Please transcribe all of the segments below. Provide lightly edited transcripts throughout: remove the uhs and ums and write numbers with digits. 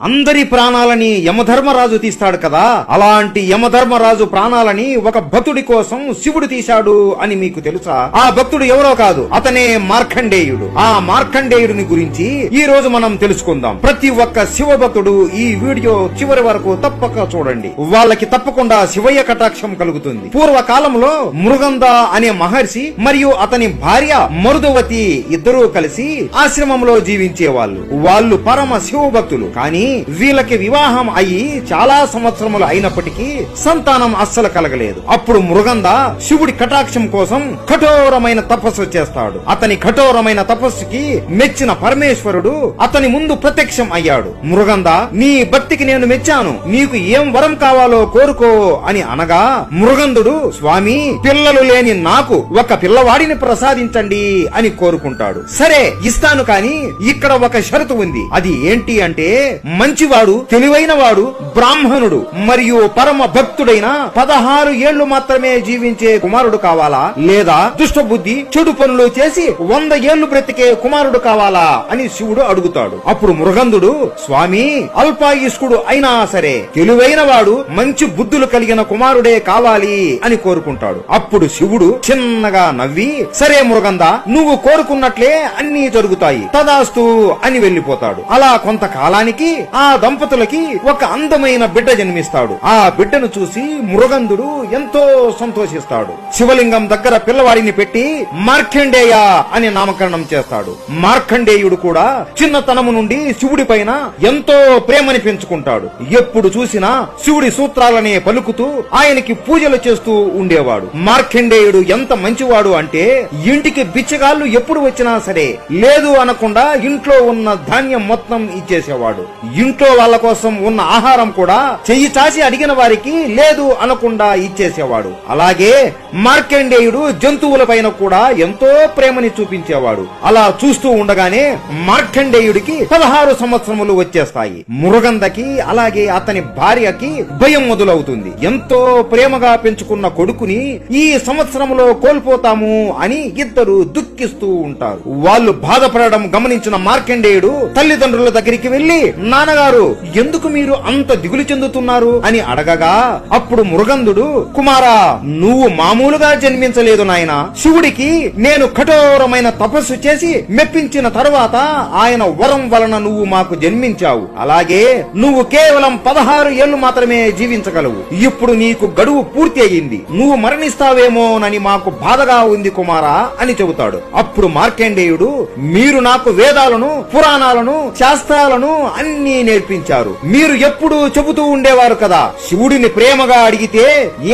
అందరి ప్రాణాలని యమధర్మరాజు తీస్తాడు కదా, అలాంటి యమధర్మరాజు ప్రాణాలని ఒక భక్తుడి కోసం శివుడు తీశాడు అని మీకు తెలుసా? ఆ భక్తుడు ఎవరో కాదు, అతనే మార్కండేయుడు. ఆ మార్కండేయుడిని గురించి ఈ రోజు మనం తెలుసుకుందాం. ప్రతి ఒక్క శివ భక్తుడు ఈ వీడియో చివరి వరకు తప్పక చూడండి, వాళ్ళకి తప్పకుండా శివయ్య కటాక్షం కలుగుతుంది. పూర్వకాలంలో మృగంద అనే మహర్షి మరియు అతని భార్య మరుదవతి ఇద్దరూ కలిసి ఆశ్రమంలో జీవించేవాళ్ళు. వాళ్ళు పరమ శివ భక్తులు. కానీ వీళ్ళకి వివాహం అయ్యి చాలా సంవత్సరములు అయినప్పటికీ సంతానం అస్సలు కలగలేదు. అప్పుడు మృగంద శివుడి కటాక్షం కోసం కఠోరమైన తపస్సు చేస్తాడు. అతని కఠోరమైన తపస్సుకి మెచ్చిన పరమేశ్వరుడు అతని ముందు ప్రత్యక్షం అయ్యాడు. మృగంద, నీ భక్తికి నేను మెచ్చాను, నీకు ఏం వరం కావాలో కోరుకో అని అనగా మృగందుడు, స్వామి, పిల్లలు లేని నాకు ఒక పిల్లవాడిని ప్రసాదించండి అని కోరుకుంటాడు. సరే ఇస్తాను, కానీ ఇక్కడ ఒక షరతు ఉంది. అది ఏంటి అంటే, మంచివాడు, తెలివైన వాడు, బ్రాహ్మణుడు మరియు పరమ భక్తుడైన 16 ఏళ్లు మాత్రమే జీవించే కుమారుడు కావాలా, లేదా దుష్టబుద్ధి చెడు పనులు చేసి 100 ఏళ్లు బ్రతికే కుమారుడు కావాలా అని శివుడు అడుగుతాడు. అప్పుడు మృగందుడు, స్వామి, అల్పాయుష్కుడు అయినా సరే తెలివైన వాడు, మంచి బుద్ధులు కలిగిన కుమారుడే కావాలి అని కోరుకుంటాడు. అప్పుడు శివుడు చిన్నగా నవ్వి, సరే మృగంద, నువ్వు కోరుకున్నట్లే అన్నీ జరుగుతాయి, తదాస్తు అని వెళ్లిపోతాడు. అలా కొంతకాలానికి ఆ దంపతులకి ఒక అందమైన బిడ్డ జన్మిస్తాడు. ఆ బిడ్డను చూసి మృగందుడు ఎంతో సంతోషిస్తాడు. శివలింగం దగ్గర పిల్లవాడిని పెట్టి మార్కండేయ అని నామకరణం చేస్తాడు. మార్కండేయుడు కూడా చిన్నతనము నుండి శివుడి పైన ఎంతో ప్రేమని పెంచుకుంటాడు. ఎప్పుడు చూసినా శివుడి సూత్రాలనే పలుకుతూ ఆయనకి పూజలు చేస్తూ ఉండేవాడు. మార్కండేయుడు ఎంత మంచివాడు అంటే, ఇంటికి బిచ్చగాళ్లు ఎప్పుడు వచ్చినా సరే లేదు అనకుండా ఇంట్లో ఉన్న ధాన్యం మొత్తం ఇచ్చేసేవాడు. ఇంట్లో వాళ్ళ కోసం ఉన్న ఆహారం కూడా చెయ్యి చాచి అడిగిన వారికి లేదు అనకుండా ఇచ్చేసేవాడు. అలాగే మార్కండేయుడు జంతువుల పైన కూడా ఎంతో ప్రేమని చూపించేవాడు. అలా చూస్తూ ఉండగానే మార్కండేయుడికి 16 సంవత్సరములు వచ్చేస్తాయి. మృగందకి అలాగే అతని భార్యకి భయం మొదలవుతుంది. ఎంతో ప్రేమగా పెంచుకున్న కొడుకుని ఈ సంవత్సరంలో కోల్పోతాము అని ఇద్దరు దుఃఖిస్తూ ఉంటారు. వాళ్ళు బాధపడడం గమనించిన మార్కండేయుడు తల్లిదండ్రుల దగ్గరికి వెళ్లి, నాన్నగారు, ఎందుకు మీరు అంత దిగులు చెందుతున్నారు అని అడగగా అప్పుడు మృగందుడు, కుమారా, నువ్వు మామూలుగా జన్మించలేదు నాయనా. శివుడికి నేను కఠోరమైన తపస్సు చేసి మెప్పించిన తరువాత ఆయన వరం వలన నువ్వు మాకు జన్మించావు. అలాగే నువ్వు కేవలం 16 ఏళ్లు మాత్రమే జీవించగలవు. ఇప్పుడు నీకు గడువు పూర్తి అయ్యింది, నువ్వు మరణిస్తావేమోనని మాకు బాధగా ఉంది కుమారా అని చెబుతాడు. అప్పుడు మార్కండేయుడు, మీరు నాకు వేదాలను, పురాణాలను, శాస్త్రాలను అన్నీ నేర్పించారు. మీరు ఎప్పుడు చెబుతూ ఉండేవారు కదా, శివుడిని ప్రేమగా అడిగితే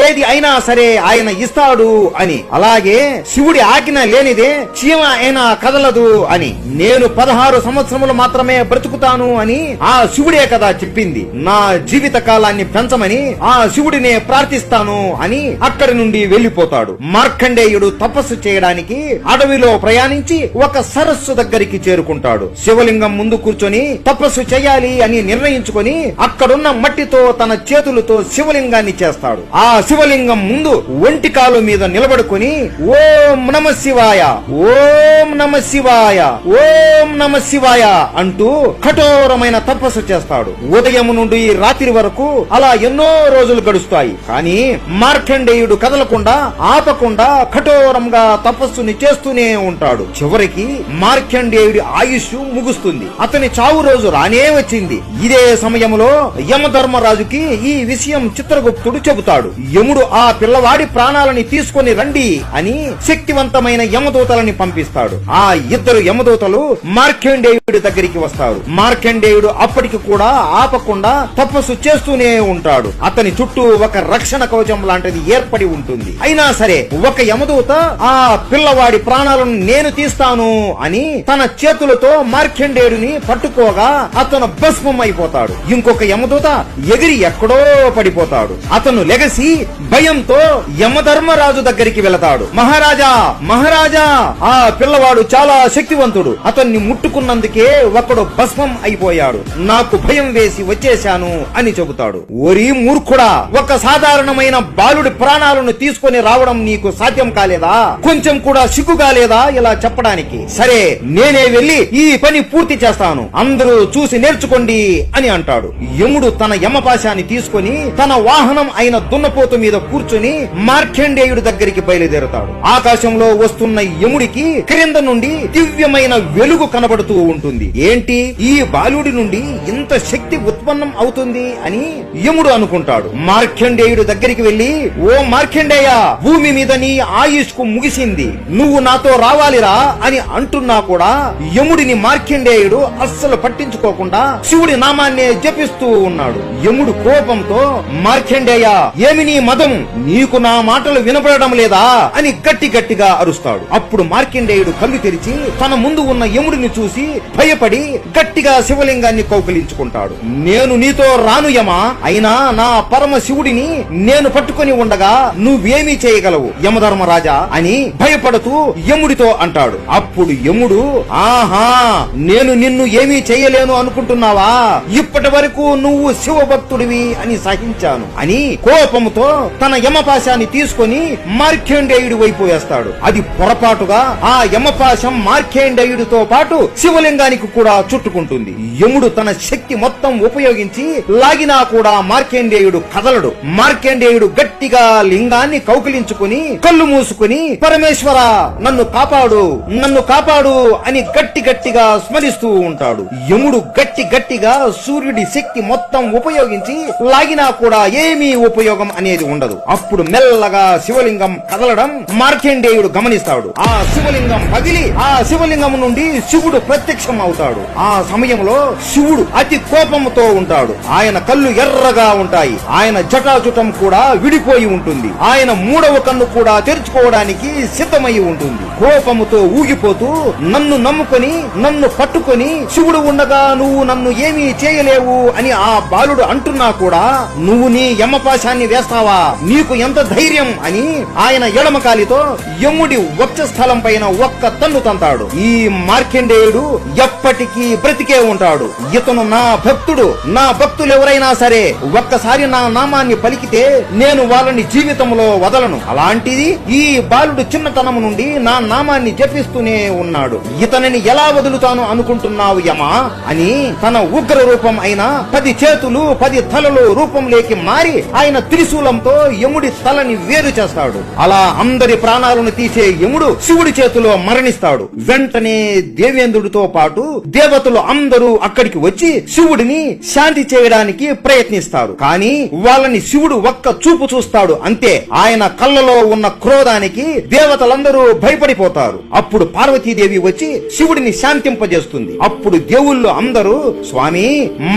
ఏది అయినా సరే ఆయన ఇస్తాడు అని. అలాగే శివుడి ఆజ్ఞ లేనిదే చీమ అయినా కదలదు అని. నేను 16 సంవత్సరములు మాత్రమే బ్రతుకుతాను అని ఆ శివుడే కదా చెప్పింది. నా జీవిత కాలాన్ని పెంచమని ఆ శివుడినే ప్రార్థిస్తాను అని అక్కడి నుండి వెళ్లిపోతాడు. మార్కండేయుడు తపస్సు చేయడానికి అడవిలో ప్రయాణించి ఒక సరస్సు దగ్గరికి చేరుకుంటాడు. శివలింగం ముందు కూర్చొని తపస్సు చేయాలి అని నిర్ణయించుకొని అక్కడున్న మట్టితో తన చేతులతో శివలింగాన్ని చేస్తాడు. ఆ శివలింగం ముందు ఒంటి కాలు మీద నిలబడుకొని ఓం నమ శివాయ, ఓం నమ శివాయ, ఓం నమ శివాయ అంటూ కఠోరమైన తపస్సు చేస్తాడు. ఉదయం నుండి రాత్రి వరకు అలా ఎన్నో రోజులు గడుస్తాయి. కానీ మార్కండేయుడు కదలకుండా, ఆపకుండా కఠోరంగా తపస్సుని చేస్తూనే ఉంటాడు. చివరికి మార్కండేయుడి ఆయుష్ ముగుస్తుంది. అతని చావు రోజు రానే వచ్చింది. ఇదే సమయంలో యమధర్మరాజుకి ఈ విషయం చిత్రగుప్తుడు చెబుతాడు. యముడు ఆ పిల్లవాడి ప్రాణాలని తీసుకొని రండి అని శక్తివంతమైన యమదూతలని పంపిస్తాడు. ఆ ఇద్దరు యమదూతలు మార్కండేయుడి దగ్గరికి వస్తారు. మార్కండేయుడు అప్పటికి కూడా ఆపకుండా తపస్సు చేస్తూనే ఉంటాడు. అతని చుట్టూ ఒక రక్షణ కవచం లాంటిది ఏర్పడి ఉంటుంది. అయినా సరే ఒక యమదూత ఆ పిల్లవాడి ప్రాణాలను నేను తీస్తాను అని తన చేతులతో మార్కండేయుడిని పట్టుకోగా అతను భస్మం అయిపోతాడు. ఇంకొక యమదూత ఎగిరి ఎక్కడో పడిపోతాడు. అతను లెగసి భయంతో యమధర్మరాజు దగ్గరికి వెళతాడు. మహారాజా, మహారాజా, ఆ పిల్లవాడు చాలా శక్తివంతుడు, అతన్ని ముట్టుకున్నందుకే ఒకడు భస్మం అయిపోయాడు, నాకు భయం వేసి వచ్చేశాను అని చెబుతాడు. ఓరి మూర్ఖుడా, ఒక సాధారణమైన బాలుడి ప్రాణాలను తీసుకొని రావడం నీకు సాధ్యం కాలేదా? కొంచెం కూడా సిగ్గు కాలేదా ఇలా చెప్పడానికి? సరే, నేనే వెళ్లి ఈ పని పూర్తి చేస్తాను, అందరూ చూసి నేర్చుకోండి పట్టుకోండి అని అంటాడు. యముడు తన యమపాశాన్ని తీసుకుని తన వాహనం అయిన దున్నపోతు మీద కూర్చుని మార్కండేయుడి దగ్గరికి బయలుదేరతాడు. ఆకాశంలో వస్తున్న యముడికి క్రింద నుండి దివ్యమైన వెలుగు కనబడుతూ ఉంటుంది. ఏంటి, ఈ బాలుడి నుండి ఇంత శక్తి ఉత్పన్నం అవుతుంది అని యముడు అనుకుంటాడు. మార్కండేయుడి దగ్గరికి వెళ్లి, ఓ మార్కండేయ, భూమి మీద నీ ఆయుష్కు ముగిసింది, నువ్వు నాతో రావాలిరా అని అంటున్నా కూడా యముడిని మార్కండేయుడు అస్సలు పట్టించుకోకుండా శివుడి నామాన్నే జపిస్తూ ఉన్నాడు. యముడు కోపంతో, మార్కండేయ, ఏమి నీ మదం, నీకు నా మాటలు వినపడడం లేదా అని గట్టిగా అరుస్తాడు. అప్పుడు మార్కండేయుడు కళ్ళు తెరిచి తన ముందు ఉన్న యముడిని చూసి భయపడి గట్టిగా శివలింగాన్ని కౌగిలించుకుంటాడు. నేను నీతో రాను యమా, అయినా నా పరమ శివుడిని నేను పట్టుకొని ఉండగా నువ్వేమీ చేయగలవు యమధర్మరాజా అని భయపడుతూ యముడితో అంటాడు. అప్పుడు యముడు, ఆహా, నేను నిన్ను ఏమీ చేయలేను అనుకుంటున్నావా, ఇప్పటి వరకు నువ్వు శివభక్తుడివి అని సహించాను అని కోపముతో తన యమపాశాన్ని తీసుకొని మార్కండేయుడి వైపు వేస్తాడు. అది పొరపాటుగా ఆ యమపాశం మార్కండేయుడితో పాటు శివలింగానికి కూడా చుట్టుకుంటుంది. యముడు తన శక్తి మొత్తం ఉపయోగించి లాగినా కూడా మార్కండేయుడు కదలడు. మార్కండేయుడు గట్టిగా లింగాన్ని కౌగిలించుకుని కళ్ళు మూసుకుని, పరమేశ్వర, నన్ను కాపాడు, నన్ను కాపాడు అని గట్టిగా స్మరిస్తూ ఉంటాడు. యముడు గట్టిగా సూర్యుడి శక్తి మొత్తం ఉపయోగించి లాగినా కూడా ఏమీ ఉపయోగం అనేది ఉండదు. అప్పుడు మెల్లగా శివలింగం కదలడం మార్కండేయుడు గమనిస్తాడు. ఆ శివలింగం పగిలి ఆ శివలింగం నుండి శివుడు ప్రత్యక్షం అవుతాడు. ఆ సమయంలో శివుడు అతి కోపంతో ఉంటాడు. ఆయన కళ్ళు ఎర్రగా ఉంటాయి. ఆయన జటాజుటం కూడా విడిపోయి ఉంటుంది. ఆయన మూడవ కన్ను కూడా తెరుచుకోవడానికి సిద్ధమై ఉంటుంది. కోపముతో ఊగిపోతూ, నన్ను నమ్ముకొని నన్ను పట్టుకొని శివుడు ఉండగా నువ్వు నన్ను ఏమీ చేయలేవు అని ఆ బాలుడు అంటున్నా కూడా నువ్వు నీ యమపాశాన్ని వేస్తావా, నీకు ఎంత ధైర్యం అని ఆయన ఎడమకాలితో యముడి వక్షస్థలం పైన ఒక్క తన్ను తంతాడు. ఈ మార్కండేయుడు ఎప్పటికీ బ్రతికే ఉంటాడు. ఇతను నా భక్తుడు. నా భక్తులు ఎవరైనా సరే ఒక్కసారి నా నామాన్ని పలికితే నేను వాళ్ళని జీవితంలో వదలను. అలాంటిది ఈ బాలుడు చిన్నతనం నుండి నా నామాన్ని జపిస్తూనే ఉన్నాడు. ఇతనిని ఎలా వదులుతాను అనుకుంటున్నావు యమా అని తన ఉగ్ర రూపం అయిన 10 చేతులు 10 తలలు రూపంలోకి మారి ఆయన త్రిశూలంతో యముడి తలని వేరు చేస్తాడు. అలా అందరి ప్రాణాలను తీసే యముడు శివుడి చేతిలో మరణిస్తాడు. వెంటనే దేవేంద్రుడితో పాటు దేవతలు అందరూ అక్కడికి వచ్చి శివుడిని శాంతి చేయడానికి ప్రయత్నిస్తారు. కానీ వాళ్ళని శివుడు ఒక్క చూపు చూస్తాడు, అంతే. ఆయన కళ్ళలో ఉన్న క్రోధానికి దేవతలందరూ భయపడిపోతారు. అప్పుడు పార్వతీదేవి వచ్చి శివుడిని శాంతింపజేస్తుంది. అప్పుడు దేవుళ్ళు అందరూ, స్వామి,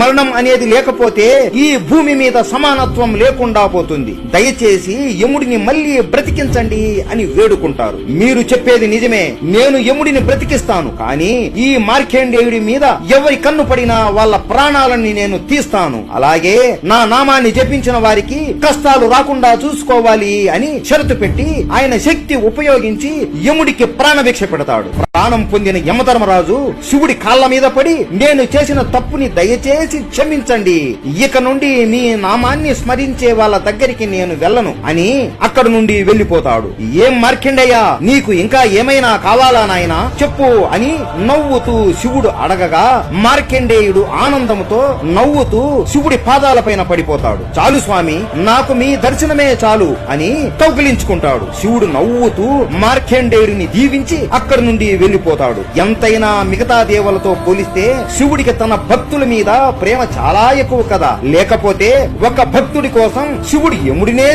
మరణం అనేది లేకపోతే ఈ భూమి మీద సమానత్వం లేకుండా పోతుంది, దయచేసి యముడిని మళ్ళీ బ్రతికించండి అని వేడుకుంటారు. మీరు చెప్పేది నిజమే, నేను యముడిని బ్రతికిస్తాను. కానీ ఈ మార్కండేయుడి మీద ఎవరి కన్ను పడినా వాళ్ళ ప్రాణాలని నేను తీస్తాను. అలాగే నా నామాన్ని జపించిన వారికి కష్టాలు రాకుండా చూసుకోవాలి అని షరతు పెట్టి ఆయన శక్తి ఉపయోగించి యముడికి ప్రాణభిక్ష పెడతాడు. ప్రాణం పొందిన యమధర్మరాజు శివుడి కాళ్ల మీద పడి, నేను చేసిన తప్పుని దయచేసి క్షమించండి, ఇక నుండి మీ నామాన్ని స్మరించే వాళ్ళ దగ్గరికి నేను వెళ్ళను అని అక్కడ నుండి వెళ్లిపోతాడు. ఏం మార్కండేయ, నీకు ఇంకా ఏమైనా కావాలా నాయనా, చెప్పు అని నవ్వుతూ శివుడు అడగగా మార్కండేయుడు ఆనందంతో నవ్వుతూ శివుడి పాదాలపైన పడిపోతాడు. చాలు స్వామి, నాకు మీ దర్శనమే చాలు అని కౌగిలించుకుంటాడు. శివుడు నవ్వుతూ మార్కండేయుడిని దీవించి అక్కడి నుండి వెళ్లిపోతాడు. ఎంతైనా మిగతా దేవులతో పోలిస్తే శివుడికి తన భక్తుల మీద ప్రేమ చాలా ఎక్కువ కదా. లేకపోతే ఒక భక్తుడి కోసం శివుడు యముడినే